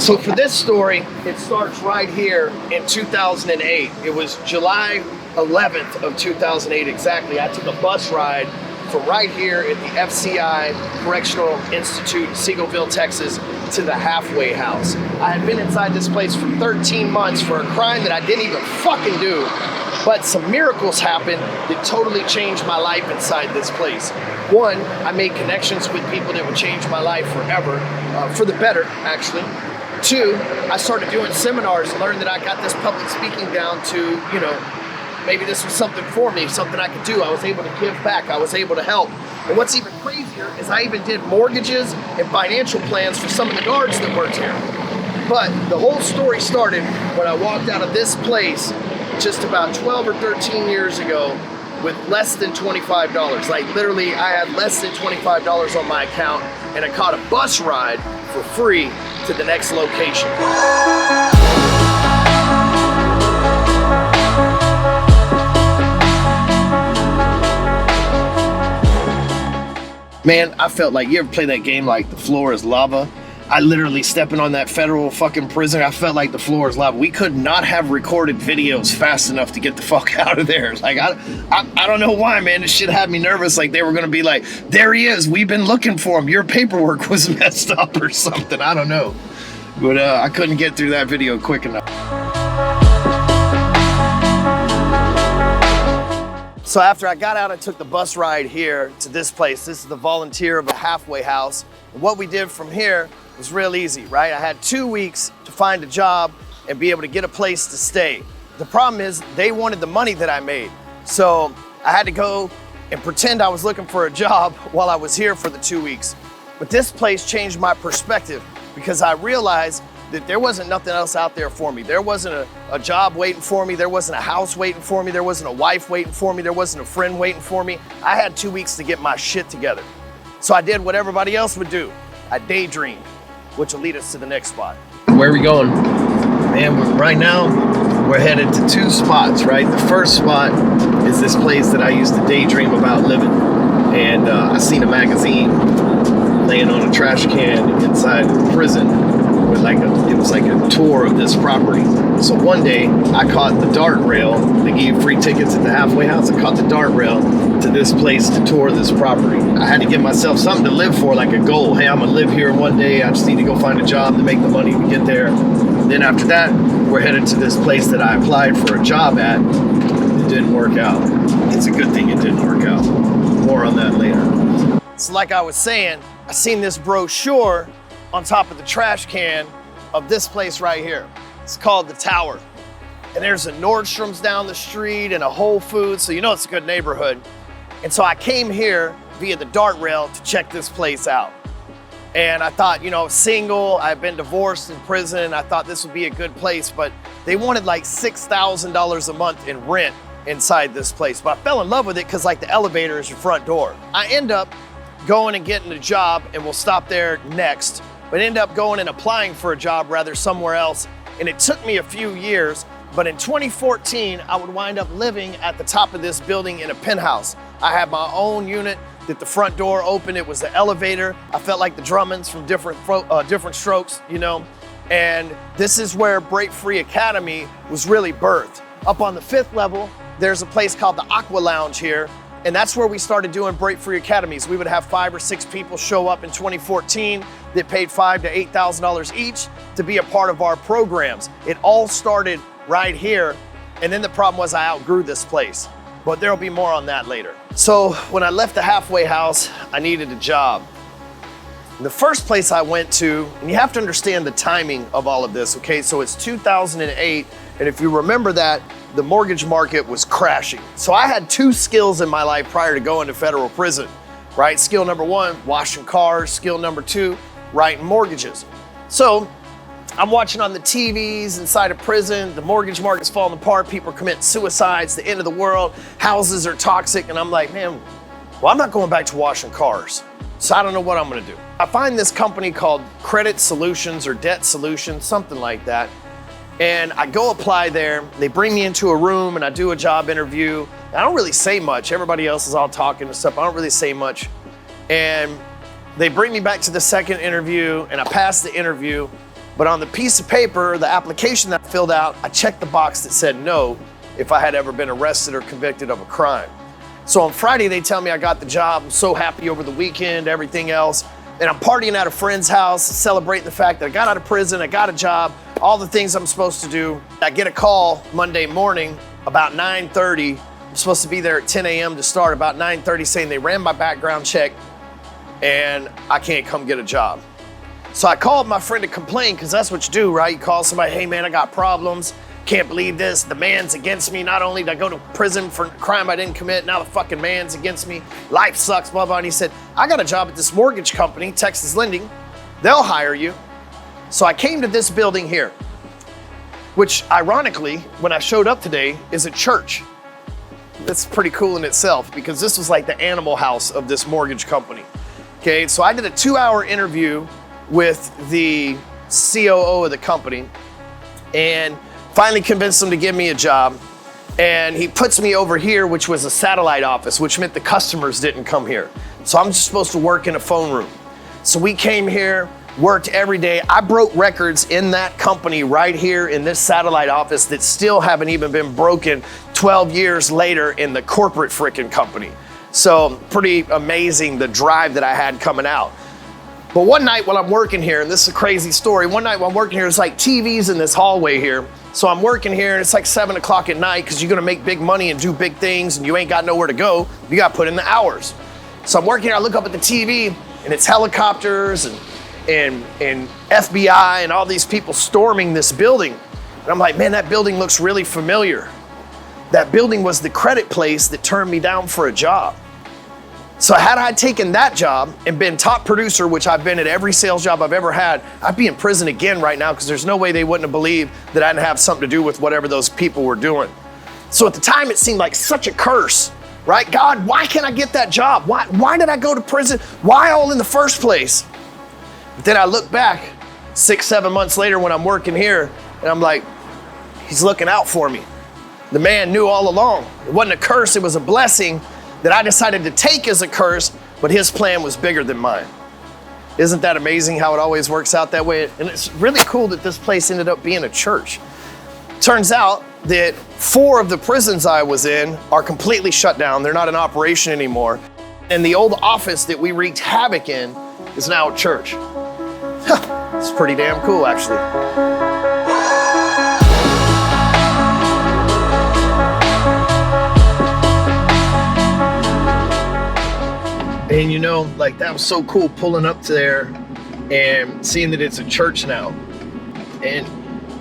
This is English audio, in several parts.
So for this story, it starts right here in 2008. It was July 11th of 2008 exactly. I took a bus ride from right here at the FCI Correctional Institute in Seagoville, Texas, to the halfway house. I had been inside this place for 13 months for a crime that I didn't even fucking do, but some miracles happened that totally changed my life inside this place. One, I made connections with people that would change my life forever, for the better, actually. Two, I started doing seminars and learned that I got this public speaking down to, you know, maybe this was something for me, something I could do. I was able to give back. I was able to help. And what's even crazier is I even did mortgages and financial plans for some of the guards that worked here. But the whole story started when I walked out of this place just about 12 or 13 years ago with less than $25. Like literally, I had less than $25 on my account, and I caught a bus ride for free to the next location. Man, I felt like, you ever play that game like the floor is lava? I literally stepping on that federal fucking prison, I felt like the floor is lava. We could not have recorded videos fast enough to get the fuck out of there. Like, I don't know why, man. This shit had me nervous. Like they were gonna be like, there he is, we've been looking for him. Your paperwork was messed up or something, I don't know. But I couldn't get through that video quick enough. So after I got out, I took the bus ride here to this place. This is the volunteer of a halfway house. And what we did from here was real easy, right? I had 2 weeks to find a job and be able to get a place to stay. The problem is they wanted the money that I made. So I had to go and pretend I was looking for a job while I was here for the 2 weeks. But this place changed my perspective because I realized that there wasn't nothing else out there for me. There wasn't a job waiting for me. There wasn't a house waiting for me. There wasn't a wife waiting for me. There wasn't a friend waiting for me. I had 2 weeks to get my shit together. So I did what everybody else would do. I daydreamed, which will lead us to the next spot. Where are we going? Man, right now, we're headed to two spots, right? The first spot is this place that I used to daydream about living. And I seen a magazine laying on a trash can inside the prison. It was like a tour of this property. So one day I caught the dart rail. They gave free tickets at the halfway house. I caught the dart rail to this place to tour this property. I had to give myself something to live for, like a goal. Hey, I'm gonna live here one day. I just need to go find a job to make the money to get there. Then after that, we're headed to this place that I applied for a job at. It didn't work out. It's a good thing it didn't work out. More on that later. So like I was saying, I seen this brochure on top of the trash can of this place right here. It's called The Tower. And there's a Nordstrom's down the street and a Whole Foods, so you know it's a good neighborhood. And so I came here via the dart rail to check this place out. And I thought, you know, single, I've been divorced in prison, I thought this would be a good place, but they wanted like $6,000 a month in rent inside this place. But I fell in love with it because like the elevator is your front door. I end up going and getting a job, and we'll stop there next, but end up going and applying for a job rather somewhere else. And it took me a few years, but in 2014, I would wind up living at the top of this building in a penthouse. I had my own unit that the front door opened, it was the elevator. I felt like the Drummonds from different strokes, you know? And this is where Break Free Academy was really birthed. Up on the 5th level, there's a place called the Aqua Lounge here, and that's where we started doing Break Free Academies. We would have 5 or 6 people show up in 2014 that paid $5,000 to $8,000 each to be a part of our programs. It all started right here, and then the problem was I outgrew this place. But there'll be more on that later. So when I left the halfway house, I needed a job. And the first place I went to, and you have to understand the timing of all of this, okay? So it's 2008, and if you remember that, the mortgage market was crashing. So I had 2 skills in my life prior to going to federal prison, right? Skill number 1, washing cars. Skill number 2, writing mortgages. So I'm watching on the TVs inside a prison, the mortgage market's falling apart, people are committing suicides, the end of the world, houses are toxic, and I'm like, man, well, I'm not going back to washing cars, so I don't know what I'm gonna do. I find this company called Credit Solutions or Debt Solutions, something like that, and I go apply there. They bring me into a room and I do a job interview. I don't really say much. Everybody else is all talking and stuff. I don't really say much. And they bring me back to the second interview and I pass the interview. But on the piece of paper, the application that I filled out, I checked the box that said no if I had ever been arrested or convicted of a crime. So on Friday, they tell me I got the job. I'm so happy over the weekend, everything else. And I'm partying at a friend's house, celebrating the fact that I got out of prison, I got a job, all the things I'm supposed to do. I get a call Monday morning about 9:30. I'm supposed to be there at 10 a.m. to start, about 9:30, saying they ran my background check and I can't come get a job. So I called my friend to complain, because that's what you do, right? You call somebody, hey man, I got problems. Can't believe this. The man's against me. Not only did I go to prison for a crime I didn't commit, now the fucking man's against me. Life sucks, blah, blah. And he said, I got a job at this mortgage company, Texas Lending. They'll hire you. So I came to this building here, which ironically, when I showed up today, is a church. That's pretty cool in itself, because this was like the animal house of this mortgage company. Okay, so I did a 2-hour interview with the COO of the company and finally convinced him to give me a job. And he puts me over here, which was a satellite office, which meant the customers didn't come here. So I'm just supposed to work in a phone room. So we came here, worked every day. I broke records in that company right here in this satellite office that still haven't even been broken 12 years later in the corporate frickin' company. So pretty amazing the drive that I had coming out. But one night while I'm working here, and this is a crazy story, one night while I'm working here, it's like TVs in this hallway here. So I'm working here and it's like 7 o'clock at night, because you're gonna make big money and do big things and you ain't got nowhere to go. You gotta put in the hours. So I'm working here, I look up at the TV and it's helicopters and FBI and all these people storming this building. And I'm like, man, that building looks really familiar. That building was the credit place that turned me down for a job. So had I taken that job and been top producer, which I've been at every sales job I've ever had, I'd be in prison again right now, because there's no way they wouldn't have believed that I didn't have something to do with whatever those people were doing. So at the time, it seemed like such a curse, right? God, why can't I get that job? Why did I go to prison? Why all in the first place? But then I look back 6, 7 months later when I'm working here, and I'm like, he's looking out for me. The man knew all along. It wasn't a curse, it was a blessing that I decided to take as a curse, but his plan was bigger than mine. Isn't that amazing how it always works out that way? And it's really cool that this place ended up being a church. Turns out that 4 of the prisons I was in are completely shut down. They're not in operation anymore. And the old office that we wreaked havoc in is now a church. It's pretty damn cool, actually. And you know, like, that was so cool pulling up to there and seeing that it's a church now. And,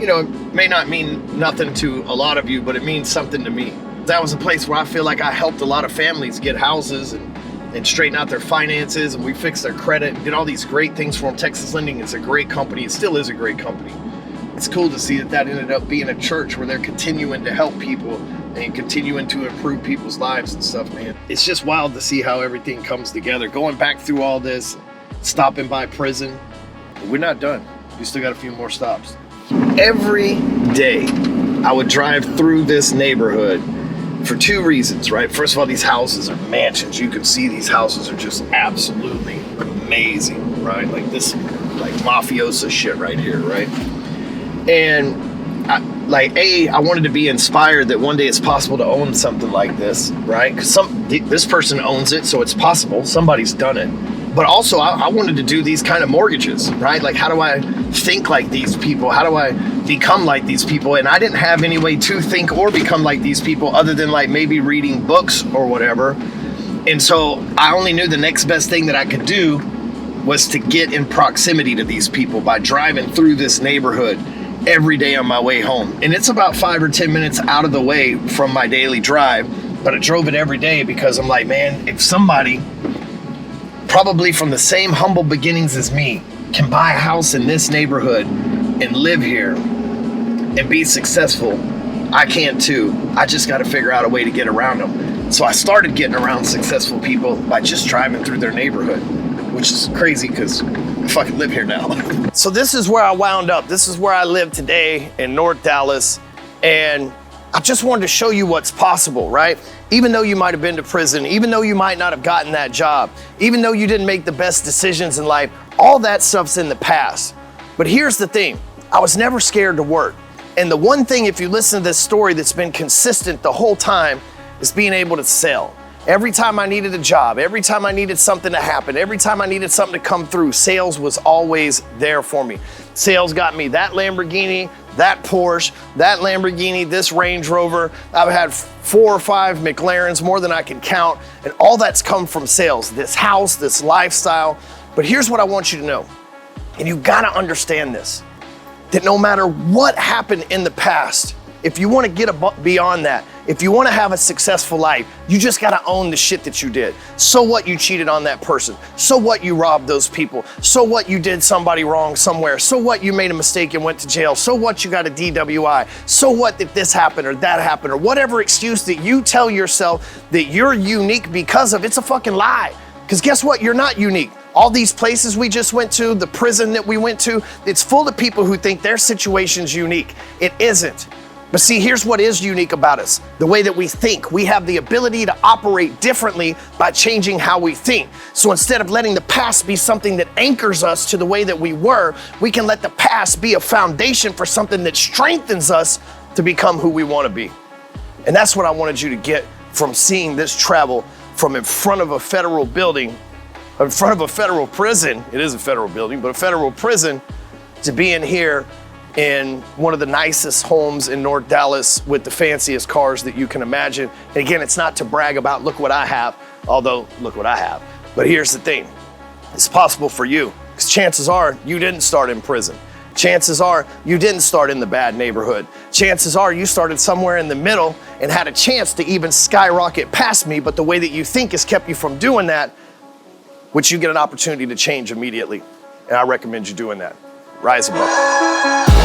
you know, it may not mean nothing to a lot of you, but it means something to me. That was a place where I feel like I helped a lot of families get houses and straighten out their finances, and we fixed their credit and did all these great things for them. Texas Lending is a great company. It still is a great company. It's cool to see that ended up being a church where they're continuing to help people and continuing to improve people's lives and stuff, man. It's just wild to see how everything comes together. Going back through all this, stopping by prison, we're not done. We still got a few more stops. Every day, I would drive through this neighborhood for 2 reasons, right? First of all, these houses are mansions. You can see these houses are just absolutely amazing, right? Like this, like mafiosa shit right here, right? And I wanted to be inspired that one day it's possible to own something like this, right? Because this person owns it, so it's possible. Somebody's done it. But also, I wanted to do these kind of mortgages, right? Like, how do I think like these people? How do I become like these people? And I didn't have any way to think or become like these people other than like maybe reading books or whatever. And so I only knew the next best thing that I could do was to get in proximity to these people by driving through this neighborhood every day on my way home. And it's about 5 or 10 minutes out of the way from my daily drive, but I drove it every day because I'm like, man, if somebody probably from the same humble beginnings as me can buy a house in this neighborhood and live here and be successful, I can too. I just got to figure out a way to get around them. So I started getting around successful people by just driving through their neighborhood, which is crazy because I fucking live here now. So this is where I wound up. This is where I live today in North Dallas. And I just wanted to show you what's possible, right? Even though you might have been to prison, even though you might not have gotten that job, even though you didn't make the best decisions in life, all that stuff's in the past. But here's the thing, I was never scared to work. And the one thing, if you listen to this story, that's been consistent the whole time is being able to sell. Every time I needed a job, every time I needed something to happen, every time I needed something to come through, sales was always there for me. Sales got me that Lamborghini, that Porsche, that Lamborghini, this Range Rover. I've had 4 or 5 McLarens, more than I can count, and all that's come from sales, this house, this lifestyle. But here's what I want you to know, and you gotta understand this, that no matter what happened in the past, if you wanna get beyond that, if you wanna have a successful life, you just gotta own the shit that you did. So what you cheated on that person? So what you robbed those people? So what you did somebody wrong somewhere? So what you made a mistake and went to jail? So what you got a DWI? So what if this happened or that happened? Or whatever excuse that you tell yourself that you're unique because of, it's a fucking lie. Because guess what? You're not unique. All these places we just went to, the prison that we went to, it's full of people who think their situation's unique. It isn't. But see, here's what is unique about us, the way that we think. We have the ability to operate differently by changing how we think. So instead of letting the past be something that anchors us to the way that we were, we can let the past be a foundation for something that strengthens us to become who we want to be. And that's what I wanted you to get from seeing this travel from in front of a federal building, in front of a federal prison. It is a federal building, but a federal prison, to being here in one of the nicest homes in North Dallas with the fanciest cars that you can imagine. And again, it's not to brag about, look what I have, although look what I have. But here's the thing, it's possible for you, because chances are you didn't start in prison. Chances are you didn't start in the bad neighborhood. Chances are you started somewhere in the middle and had a chance to even skyrocket past me, but the way that you think has kept you from doing that, which you get an opportunity to change immediately. And I recommend you doing that. Rise above.